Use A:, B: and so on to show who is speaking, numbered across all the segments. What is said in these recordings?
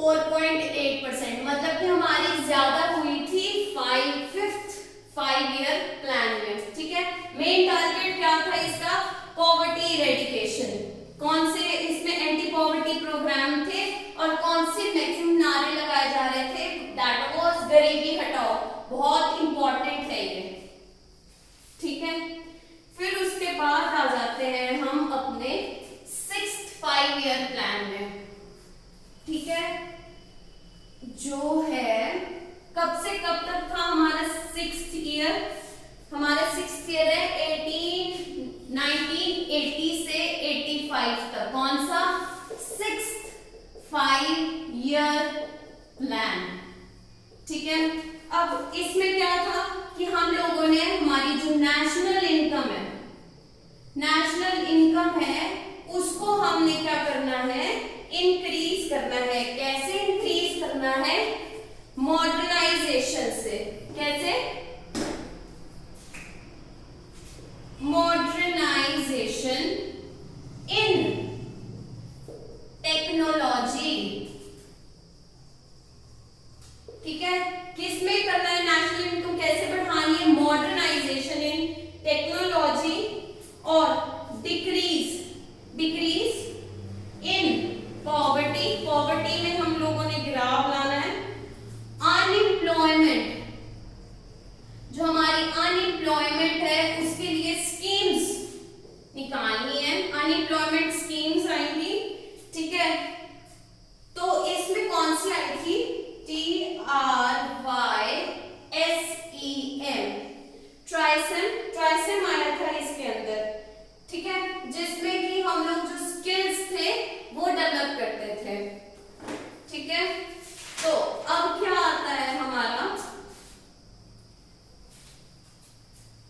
A: 4.8%, मतलब कि हमारी ज्यादा हुई थी 5 ईयर प्लान में। ठीक है, मेन टारगेट क्या था इसका? Poverty eradication. कौन से इसमें एंटी पॉवर्टी प्रोग्राम थे और कौन से मैक्सिमम नारे लगाए जा रहे थे? दैट वाज गरीबी हटाओ। बहुत इंपॉर्टेंट है ये। ठीक है, फिर उसके बाद आ जाते हैं हम अपने 6th 5 ईयर प्लान में। ठीक है, जो है कब से कब तक था हमारा 6th ईयर? हमारा 6th ईयर है 1980 से 85 तक। कौन सा? 6th 5 year plan. ठीक है, अब इसमें क्या था कि हम लोगों ने हमारी जो नेशनल इनकम है उसको हमने क्या करना है? इंक्रीज करना है। कैसे इंक्रीज करना है? मॉडर्नाइजेशन से। कैसे? Modernisation in technology. ठीक है, किसमें करना है? नेशनल इनकम कैसे बढ़ानी है? मॉडर्नाइजेशन इन टेक्नोलॉजी और डिक्रीज इन पॉवर्टी में हम लोगों ने ग्राफ लाना है। अनएम्प्लॉयमेंट, जो हमारी अनएम्प्लॉयमेंट है उसके लिए स्कीम्स निकालनी है। अनएम्प्लॉयमेंट स्कीम्स आएंगी। ठीक है, तो इसमें कौन सी आई थी? TRYSEM, ट्राइसेम आया था इसके अंदर। ठीक है, जिसमें कि हम लोग जो स्किल्स थे वो डेवलप करते थे। ठीक है, तो अब क्या आता है हमारा?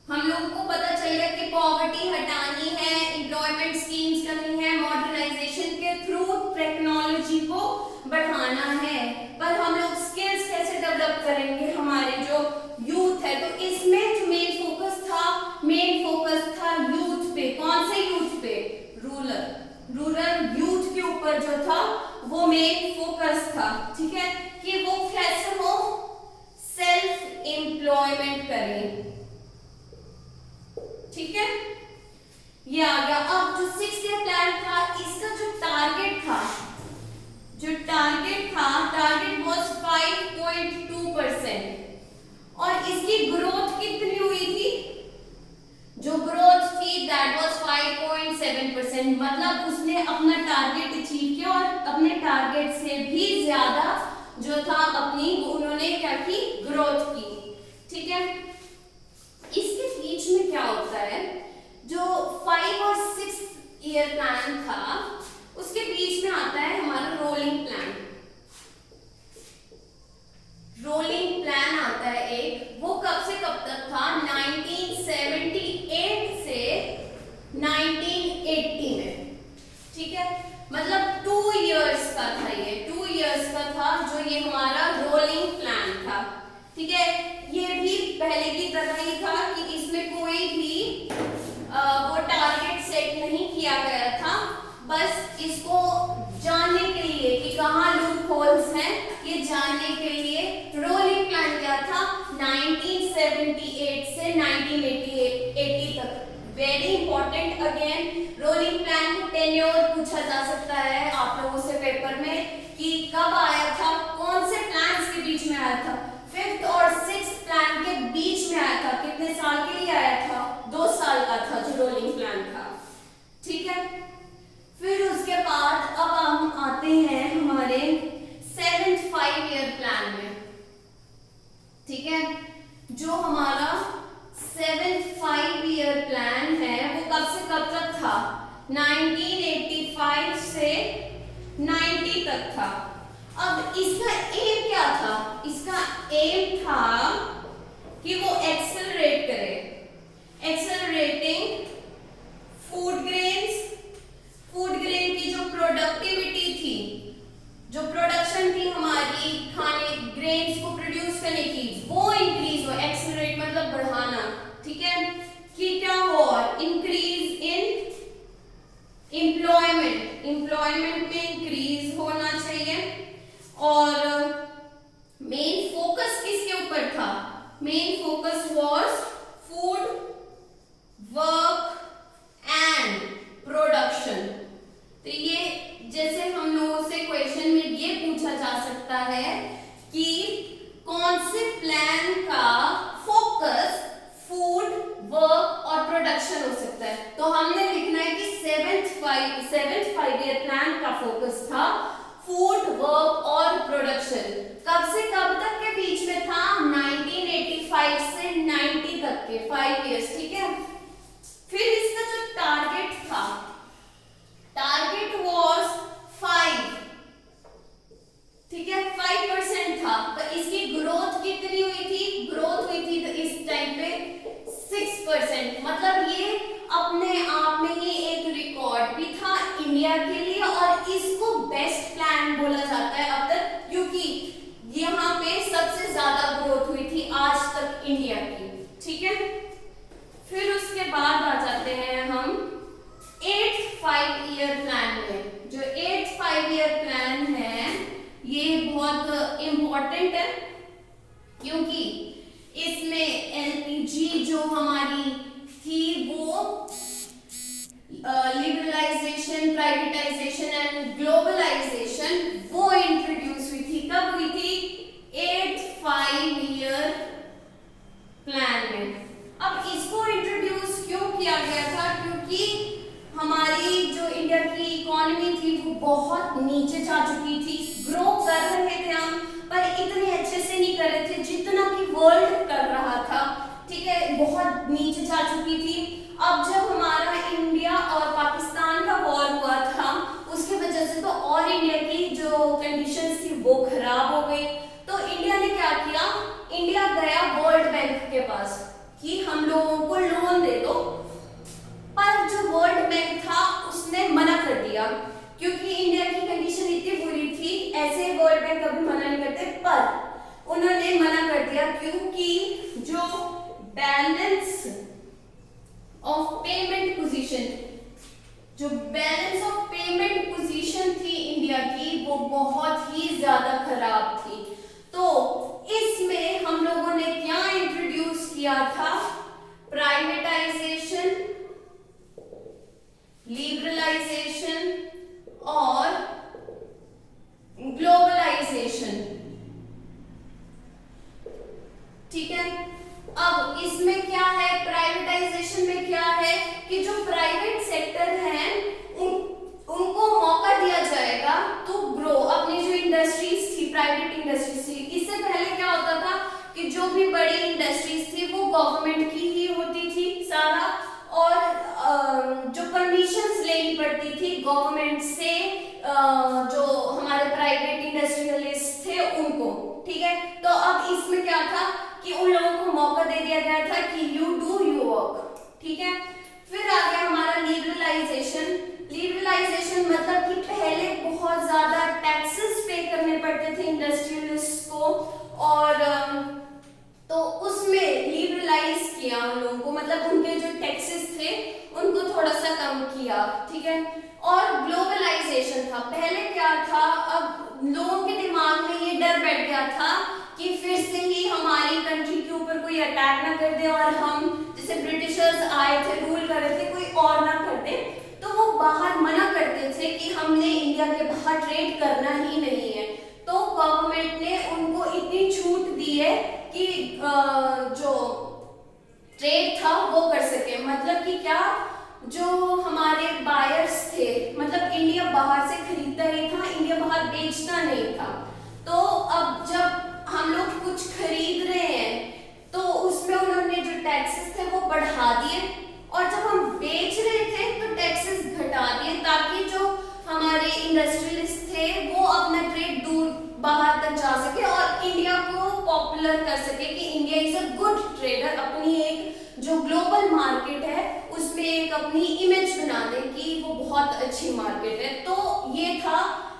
A: हम लोगों को पता चल गया कि पॉवर्टी हटानी है, एम्प्लॉयमेंट स्कीम्स करनी है, मॉडर्नाइजेशन के थ्रू टेक्नोलॉजी को बढ़ाना है। पर हम लोग स्किल्स कैसे डेवलप करेंगे? हमारे जो यूथ है, तो इसमें जो मेन फोकस था यूथ पे। कौन से यूथ पे? रूरल यूथ के ऊपर जो था वो मेन फोकस था। ठीक है, कि वो कैसे हो? सेल्फ एम्प्लॉयमेंट करें। ठीक है, ये आ गया। अब जो 6th ईयर प्लान था इसका जो टारगेट था टारगेट वाज 5.2% और इसकी ग्रोथ कितनी हुई थी? जो ग्रोथ थी दैट वाज 5.7%, मतलब उसने अपना टारगेट अचीव किया और अपने टारगेट से भी ज्यादा जो था अपनी उन्होंने क्या की? ग्रोथ की। ठीक है, इसके बीच में क्या होता है? जो 5 और 6 ईयर प्लान था उसके बीच में आता है हमारा रोलिंग प्लान आता है एक। वो कब से कब तक था? 1978 से 1980 में। ठीक है, मतलब 2 इयर्स का था ये। 2 इयर्स का था जो ये हमारा रोलिंग प्लान था। ठीक है, ये भी पहले की तरह ही था कि इसमें कोई भी वो टारगेट सेट नहीं किया गया था। बस इसको जानने के लिए कि कहाँ लूप होल्स हैं, ये जानने के लिए रोलिंग प्लान क्या था? 1978 से 1980 तक। Very important. Again rolling plan tenure पूछा जा सकता है आप लोगों से पेपर में कि कब आया था, कौन से प्लान्स के बीच में आया था? 5th और 6th प्लान के बीच में आया था। कितने साल के लिए आया था? 2 साल का था जो रोलिंग प्लान था। ठीक है, फिर उसके बाद अब हम आते हैं हमारे 7th 5 ईयर प्लान में। ठीक है, जो हमारा 7th 5 ईयर प्लान है वो कब से कब तक था? 1985 से 90 तक था। अब इसका एम क्या था? इसका एम था कि वो एक्सेलरेट करे, एक्सेलरेटिंग फूड ग्रेन की जो प्रोडक्टिविटी थी, जो प्रोडक्शन थी हमारी खाने ग्रेन्स को प्रोड्यूस करने की, वो इंक्रीज हो। एक्सेलरेट मतलब बढ़ाना। ठीक है, कि क्या हो? इंक्रीज इन एम्प्लॉयमेंट में इंक्रीज होना चाहिए और मेन फोकस किसके ऊपर था? Main focus was food, work and production. तो ये जैसे हम लोगों से क्वेश्चन में ये पूछा जा सकता है कि कौन से प्लान का फोकस फूड, वर्क और प्रोडक्शन हो सकता है। तो हमने लिखना है कि सेवेंथ फाइव ईयर प्लान का फोकस था फूड, वर्क और प्रोडक्शन। कब से कब तक के बीच में था? 1985 से 90 तक के 5 इयर्स, ठीक है। फिर इसका जो टारगेट था, टारगेट वाज 5, ठीक है, 5% था। तो इसकी ग्रोथ कितनी हुई थी? ग्रोथ हुई थी तो इस टाइम पे 6%। मतलब ये अपने आप में ही एक रिकॉर्ड भी था इंडिया के लिए और इसको बेस्ट प्लान बोला जाता है अब तक, क्योंकि यहाँ पे सबसे ज्यादा ग्रोथ हुई थी आज तक इंडिया की, ठीक है। फिर उसके बाद आ जाते हैं हम 8th 5 ईयर प्लान में। जो 8th 5 ईयर प्लान है ये बहुत इंपॉर्टेंट है, क्योंकि इसमें एलपीजी जो हमारी थी वो लिबरलाइजेशन, प्राइवेटाइजेशन एंड ग्लोबलाइजेशन वो इंट्रोड्यूस हुई थी। कब हुई थी? 8th 5 ईयर प्लान में। अब इसको इंट्रोड्यूस क्यों किया गया था? क्योंकि हमारी जो इंडिया की इकोनॉमी थी वो बहुत नीचे जा चुकी थी। ग्रो कर रहे थे हम, पर इतने अच्छे से नहीं कर रहे थे जितना कि वर्ल्ड कर रहा था, ठीक है, बहुत नीचे जा चुकी थी। अब जब हमारा इंडिया और पाकिस्तान का वॉर हुआ था उसकी वजह से तो और इंडिया की जो कंडीशंस थी वो खराब हो गई। तो इंडिया ने क्या किया? इंडिया गया वर्ल्ड बैंक के पास कि हम लोगों को लोन दे दो, पर जो वर्ल्ड बैंक था उसने मना कर दिया, क्योंकि इंडिया की कंडीशन इतनी बुरी थी। ऐसे वर्ल्ड बैंक कभी मना नहीं करते, पर उन्होंने मना कर दिया क्योंकि जो बैलेंस ऑफ पेमेंट पोजीशन, जो बैलेंस ऑफ पेमेंट पोजीशन थी इंडिया की वो बहुत ही ज्यादा खराब थी। तो इसमें हम लोगों ने क्या इंट्रोड्यूस किया था? प्राइवेटाइजेशन, लिबरलाइजेशन और ग्लोबलाइजेशन, ठीक है। अब इसमें क्या है? प्राइवेटाइजेशन में क्या है कि जो प्राइवेट सेक्टर है उनको मौका दिया जाएगा तो ग्रो। अपनी जो इंडस्ट्रीज थी, प्राइवेट इंडस्ट्रीज थी, इससे पहले क्या होता था कि जो भी बड़ी इंडस्ट्रीज थी वो गवर्नमेंट की ही होती थी सारा, और जो परमिशंस लेनी पड़ती थी गवर्नमेंट से जो हमारे प्राइवेट इंडस्ट्रियलिस्ट थे उनको, ठीक है। तो अब इसमें क्या था कि उन लोगों को मौका दे दिया गया था कि यू डू योर वर्क, ठीक है। फिर आ गया हमारा लिबरलाइजेशन। लिबरलाइजेशन मतलब कि पहले बहुत ज्यादा टैक्सेस पे करने पड़ते थे इंडस्ट्रियलिस्ट को, और तो उसमें लिबरलाइज किया उन लोगों को, मतलब उनके जो टैक्सेस थे उनको थोड़ा सा कम किया, ठीक है। और ग्लोबलाइजेशन था। पहले क्या था? अब लोगों के दिमाग में ये डर बैठ गया था कि फिर से ही हमारी कंट्री के ऊपर कोई अटैक ना कर दे और हम, जैसे ब्रिटिशर्स आए थे, रूल कर रहे थे, कोई और ना कर दे। तो वो बाहर मना करते थे कि हमने इंडिया के बाहर ट्रेड करना ही नहीं है। तो गवर्नमेंट ने उनको इतनी छूट दी है कि जो ट्रेड था वो कर सके। मतलब कि क्या, जो हमारे बायर्स थे, मतलब इंडिया बाहर से खरीदता ही था, इंडिया बाहर बेचता नहीं था। तो अब जब हम लोग कुछ खरीद रहे हैं तो उसमें उन्होंने जो टैक्सेस थे वो बढ़ा दिए, और जब हम बेच रहे थे तो टैक्सेस घटा दिए, ताकि जो हमारे इंडस्ट्रियलिस्ट थे वो अपना ट्रेड दूर बाहर तक जा सके और इंडिया को पॉपुलर कर सके कि India is a good trader. अपनी एक जो ग्लोबल मार्केट है उसमें एक अपनी इमेज बना दे कि वो बहुत अच्छी मार्केट है। तो ये था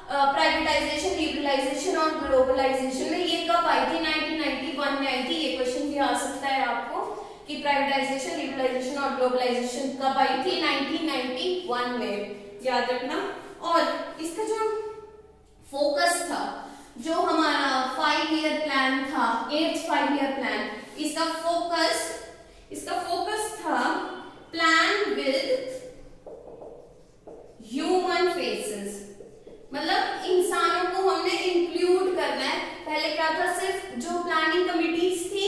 A: प्राइवेटाइजेशन, लिबरलाइजेशन और ग्लोबलाइजेशन में। ये कब आई थी? 1991 में आई थी। ये क्वेश्चन भी आ सकता है आपको कि प्राइवेटाइजेशन, लिबरलाइजेशन और ग्लोबलाइजेशन कब आई थी? 1991 में, याद रखना। और इसका जो फोकस था जो हमारा 5 ईयर प्लान था, 8th 5 ईयर प्लान, इसका फोकस था प्लान विद ह्यूमन फेसेस, मतलब इंसानों को हमने इंक्लूड करना है। पहले क्या था, सिर्फ जो प्लानिंग कमिटीज थी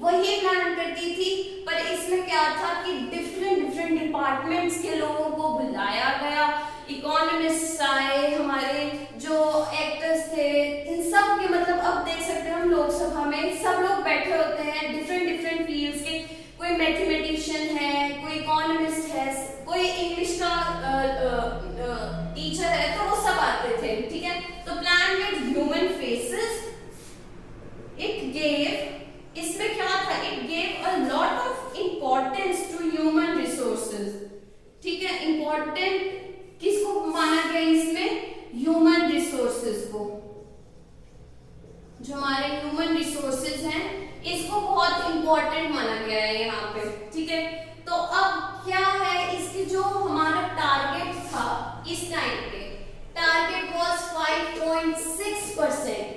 A: वही प्लान करती थी, पर इसमें क्या था कि डिफरेंट डिपार्टमेंट्स के लोगों को बुलाया गया, इकोनॉमिस्ट आए, हमारे जो एक्टर्स थे, इन सब के, मतलब अब देख सकते हैं हम लोकसभा में सब लोग बैठे होते हैं डिफरेंट फील्ड्स के, कोई मैथमेटिशियन है, कोई इकोनॉमिस्ट है, कोई इंग्लिश का टीचर है, तो वो सब आते थे, ठीक है। तो plan with human faces, it gave, इसमें क्या था, it gave a lot of importance to human resources, ठीक है। इंपॉर्टेंट किसको माना गया इसमें, ह्यूमन रिसोर्सेज को, जो हमारे ह्यूमन रिसोर्सेज हैं इसको बहुत इंपॉर्टेंट माना गया है यहाँ पे, ठीक है। तो अब क्या है, इसकी जो हमारा टारगेट था इस टाइम पे, टारगेट वाज 5.6%,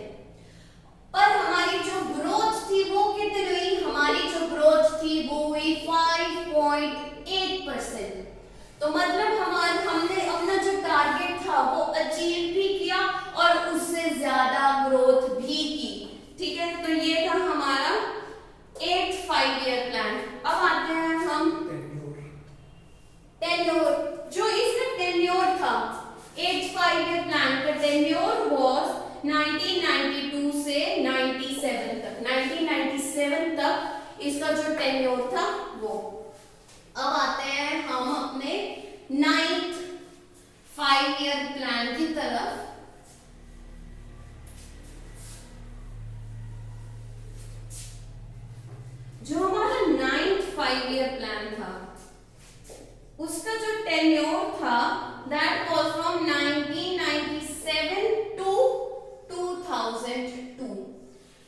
A: पर हमारी जो ग्रोथ थी वो कितनी हुई, हमारी जो ग्रोथ थी वो हुई 5.8%। तो मतलब हमने अपना जो टारगेट था वो अचीव भी किया और उससे ज्यादा ग्रोथ भी की, ठीक है। तो ये था हमारा 8th 5 ईयर प्लान। अब आते हैं हम टेन्योर, जो इसका टेन्योर था 8th 5 ईयर प्लान का टेन्योर वाज 1992 से 97 तक, 1997 तक इसका जो टेन्योर था वो। अब आते हैं हम अपने 9th 5 ईयर प्लान की तरफ। जो हमारा 9th 5 ईयर प्लान था उसका जो टेन्योर था दैट वाज फ्रॉम 1997 टू 2002।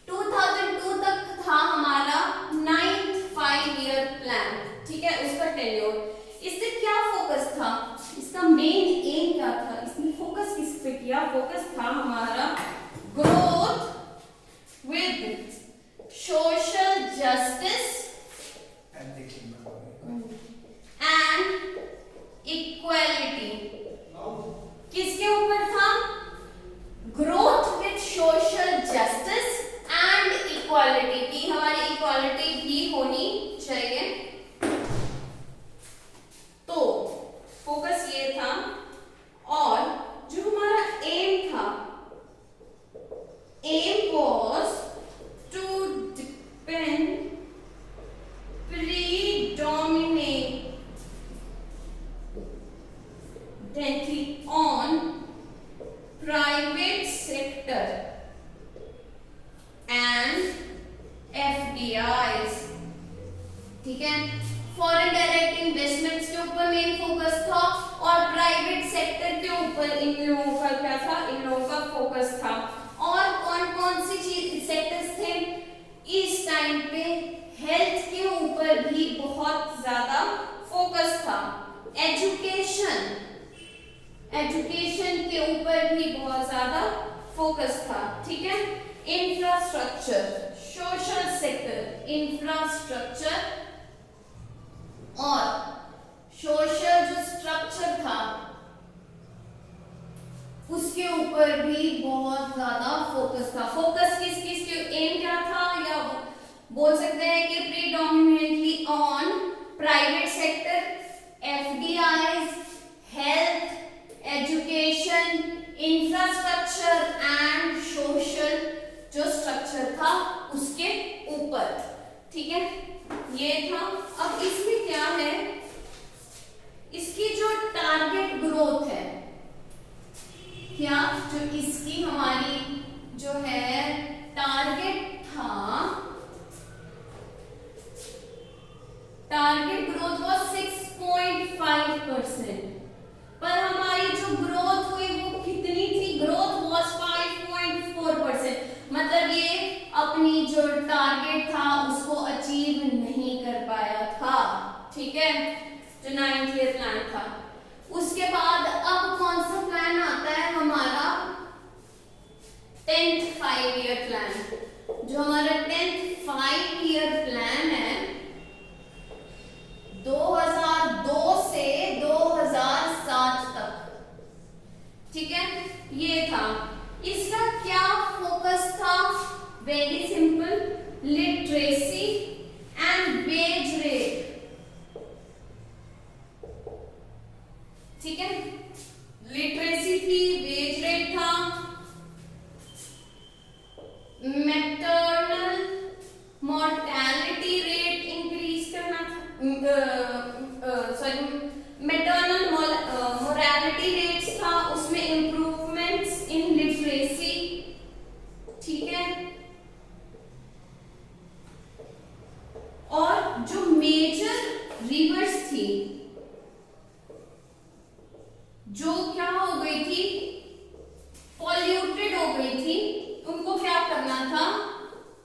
A: 2002 तक था हमारा 9th 5 ईयर प्लान, ठीक है, उसका टेन्योर। इससे क्या फोकस था, इसका मेन एम क्या था, इसने फोकस किस पे किया, फोकस था हमारा growth with social justice and equality. किसके ऊपर था, growth with social justice and equality, की हमारी इक्वालिटी भी होनी चाहिए। तो फोकस ये था, और जो हमारा एम था, aim was to depend predominantly on private sector and FDIs, ठीक है। फॉरेन डायरेक्ट इन्वेस्टमेंट्स के ऊपर मेन फोकस था और प्राइवेट सेक्टर के ऊपर इन लोगों का क्या था, इन लोगों का फोकस था। और कौन कौन सी चीज सेक्टर्स थे इस टाइम पे, हेल्थ के ऊपर भी बहुत ज्यादा फोकस था, एजुकेशन के ऊपर भी बहुत ज्यादा फोकस था, ठीक है। इंफ्रास्ट्रक्चर, सोशल सेक्टर, इंफ्रास्ट्रक्चर और सोशल जो स्ट्रक्चर था उसके ऊपर भी बहुत ज्यादा फोकस था। फोकस किस किस के, एम क्या था, या बोल सकते हैं कि predominantly on private sector, FDIs, health, education, infrastructure and social जो स्ट्रक्चर था उसके ऊपर, ठीक है, ये था। अब इसमें क्या है, इसकी जो टारगेट ग्रोथ है, क्या जो इसकी हमारी जो है टारगेट था, टारगेट ग्रोथ वाज 6.5%, पर हमारी जो ग्रोथ हुई वो कितनी थी, ग्रोथ वाज 5.4%, मतलब ये अपनी जो टारगेट था उसको अचीव नहीं कर पाया था, ठीक है, जो 9th ईयर प्लान था। उसके बाद अब कौन सा प्लान आता है हमारा, 10th ईयर प्लान, जो हमारा 10th 5 ईयर प्लान है 2002 से 2007 तक, ठीक है, ये था। इसका क्या फोकस था? Very simple, literacy and wage rate, ठीक है, लिटरेसी थी, वेज रेट था, मैटरनल मोर्टेलिटी रेट इंक्रीज करना था, मैटरनल मोरालिटी रेट्स था, उसमें इंप्रूवमेंट्स इन लिटरेसी, ठीक है। और जो मेजर रिवर्स थी, जो क्या हो गई थी, पॉल्यूटेड हो गई थी, उनको क्या करना था?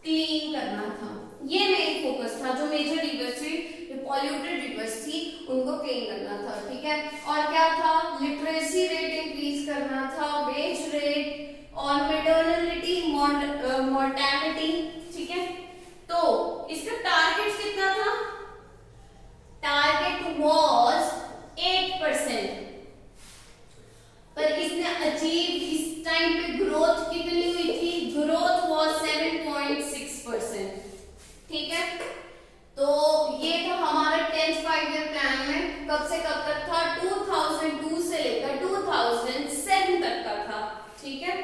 A: क्लीन करना था। ये मेन फोकस था। जो मेजर रिवर्स थी, पॉल्यूटेड रिवर्स थी, उनको क्लीन करना था, ठीक है। और क्या था? लिटरेसी रेट इंक्रीज करना था, वेज रेट और मैटरनिटी मोर्टेलिटी, ठीक है। तो इसका टारगेट कितना था? टारगेट वाज 8%, पर इसने अचीव, इस टाइम पे ग्रोथ कितनी हुई थी? ग्रोथ वाज 7.6%, ठीक है। तो ये था हमारा 10th 5 ईयर प्लान में, कब से कब तक था? 2002 से लेकर 2007 तक का था, ठीक है।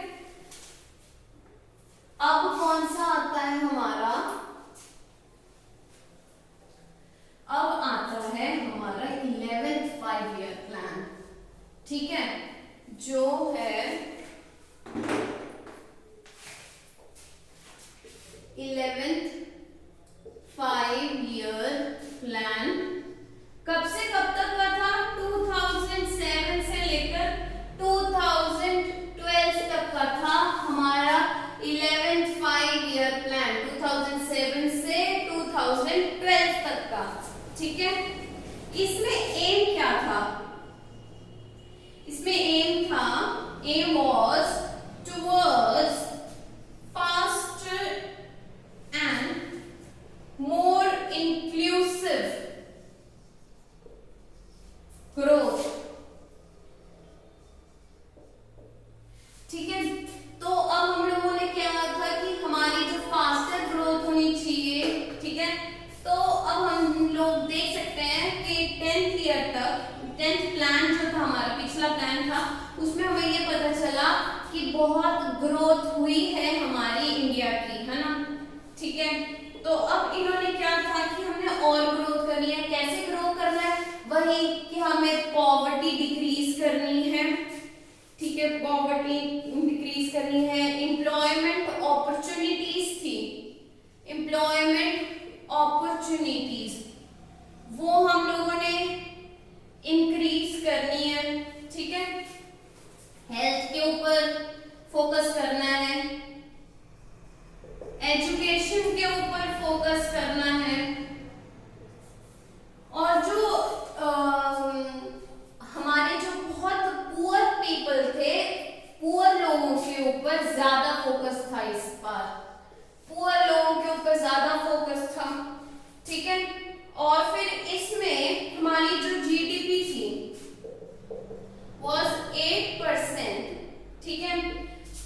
A: अब कौन सा आता है हमारा? अब आता है हमारा 11th 5 ईयर प्लान, ठीक है, जो है 11th 5 ईयर प्लान। कब से कब तक का था? 2007 से लेकर 2012 तक का था हमारा 11th 5 ईयर प्लान, 2007 से 2012 तक का, ठीक है। इसमें एम क्या था? इसमें एम था, aim was towards faster and more inclusive growth, ठीक है। तो अब हम लोगों ने क्या था कि हमारी जो फास्टर ग्रोथ होनी चाहिए, ठीक है। तो अब हम लोग देख सकते हैं कि 10th ईयर तक, 10th प्लान जो था हमारा, पिछला प्लान था, उसमें हमें ये पता चला कि बहुत ग्रोथ हुई है हमारी इंडिया की, है ना, ठीक है। तो अब इन्होंने क्या था कि हमने और ग्रोथ करनी है। कैसे ग्रो करना है? वही कि हमें पॉवर्टी डिक्रीज करनी है, ठीक है, पॉवर्टी डिक्रीज करनी है। एम्प्लॉयमेंट अपॉर्चुनिटीज थी, एम्प्लॉयमेंट अपॉर्चुनिटीज वो हम लोगों ने इंक्रीज करनी है, ठीक है। हेल्थ के ऊपर फोकस करना है, एजुकेशन के ऊपर फोकस करना है, और जो हमारे जो बहुत पुअर पीपल थे, पुअर लोगों के ऊपर ज्यादा फोकस था। इस बार पुअर लोगों के ऊपर ज्यादा फोकस था, ठीक है। और फिर इसमें हमारी जो जीडीपी थी was 8%, ठीक है।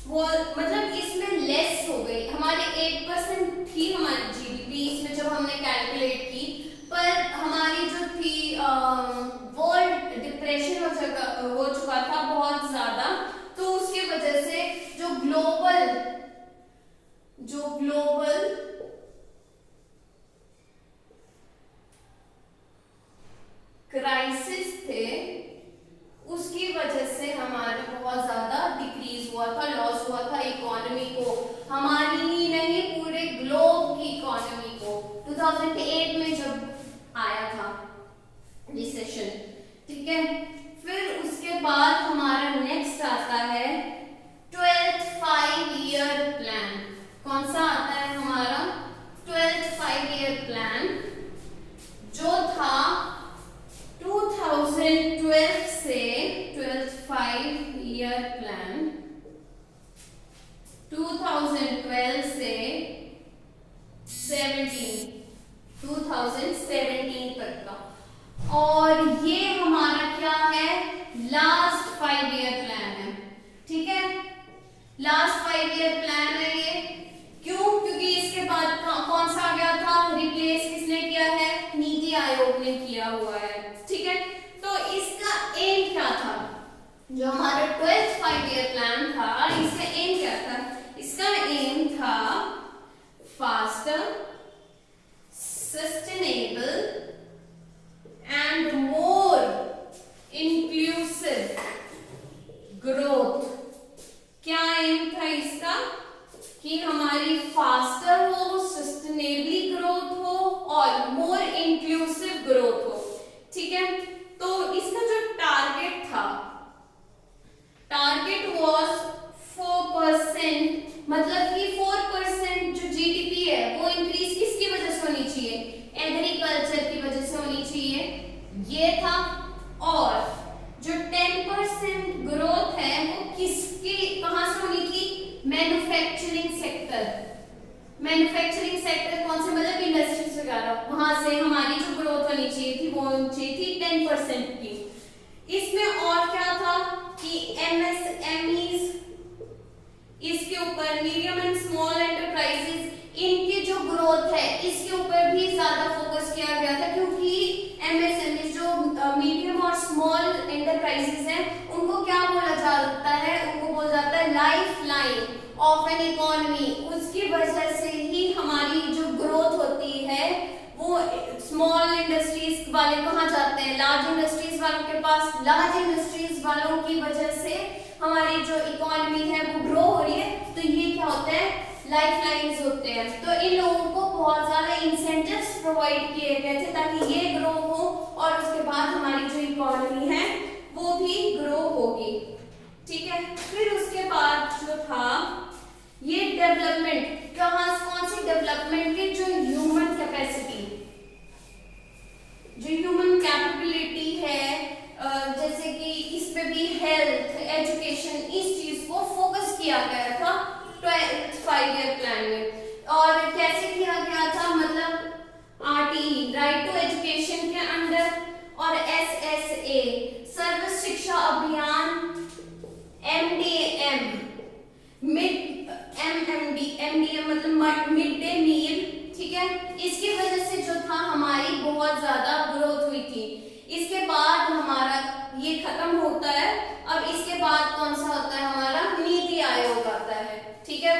A: वो मतलब इसमें लेस हो गई, हमारे 8% थी हमारी जीडीपी इसमें जब हमने कैलकुलेट की, पर हमारी जो थी वर्ल्ड डिप्रेशन हो चुका था बहुत ज्यादा, तो उसकी वजह से जो ग्लोबल क्राइसिस थे, उसकी वजह से हमारा बहुत ज्यादा डिक्रीज हुआ था, लॉस हुआ था इकोनॉमी को, हमारी ही नहीं पूरे ग्लोब की इकोनॉमी को। 2008 में जब आया था रिसेशन, ठीक है। फिर उसके बाद हमारा नेक्स्ट आता लास्ट 5 ईयर प्लान है ये। क्यों? क्योंकि इसके बाद कौन सा आ गया था, रिप्लेस किसने किया है, नीति आयोग ने किया हुआ है। ठीक है, तो इसका एम क्या था, जो हमारा 12th 5 ईयर प्लान था, इसका एम क्या था, इसका एम था faster, sustainable and more inclusive growth. क्या एम था इसका, कि हमारी फास्टर हो, सस्टेनेबली ग्रोथ हो और मोर इंक्लूसिव ग्रोथ हो। ठीक है, तो इसका जो टारगेट था, टारगेट वाज 4%, मतलब कि 4% जो जीडीपी है वो इंक्रीज किसकी वजह से होनी चाहिए, एग्रीकल्चर की वजह से होनी चाहिए, ये था। और जो 10% ग्रोथ है वो किसकी, कहां से होनी थी, मैन्युफैक्चरिंग सेक्टर। मैन्युफैक्चरिंग सेक्टर कौन से, मतलब इंडस्ट्रीज वगैरह, वहां से हमारी जो ग्रोथ होनी चाहिए थी वो होनी चाहिए थी 10% की। इसमें और क्या था कि एमएसएमईज, इसके ऊपर मीडियम एंड स्मॉल एंटरप्राइजेस, इनकी जो ग्रोथ है इसके ऊपर भी ज्यादा फोकस किया गया था, क्योंकि एमएसएमई जो मीडियम और स्मॉल एंटरप्राइजेस हैं उनको क्या बोला जाता है, उनको बोला जाता है life line of an economy. उसकी वजह से ही हमारी जो ग्रोथ होती है वो स्मॉल इंडस्ट्रीज वाले कहाँ जाते हैं, लार्ज इंडस्ट्रीज वालों के पास। लार्ज इंडस्ट्रीज वालों की वजह से हमारी जो इकोनॉमी है वो ग्रो हो रही है, तो ये क्या होता है, लाइफ लाइन्स होते हैं। तो इन लोगों को बहुत ज्यादा इंसेंटिव्स प्रोवाइड किए गए थे ताकि ये ग्रो हो और उसके बाद हमारी जो इकोनॉमी है वो भी ग्रो होगी। ठीक है, फिर उसके बाद जो था ये डेवलपमेंट, कौन सी डेवलपमेंट के, जो ह्यूमन कैपेसिटी, जो ह्यूमन कैपेबिलिटी है, जैसे कि इसमें भी हेल्थ, एजुकेशन, इस चीज को फोकस किया गया था 12th 5 ईयर प्लान में। और कैसे किया गया था, मतलब आरटीई, राइट टू एजुकेशन के अंडर, और एसएसए, सर्व शिक्षा अभियान, एमडीएम, एमडीएम मतलब मिड डे मील। ठीक है, इसकी वजह से जो था हमारी बहुत ज्यादा ग्रोथ हुई थी। इसके बाद हमारा ये खत्म होता है, अब इसके बाद कौन सा होता है हमारा, नीति आयोग आता है। ठीक है,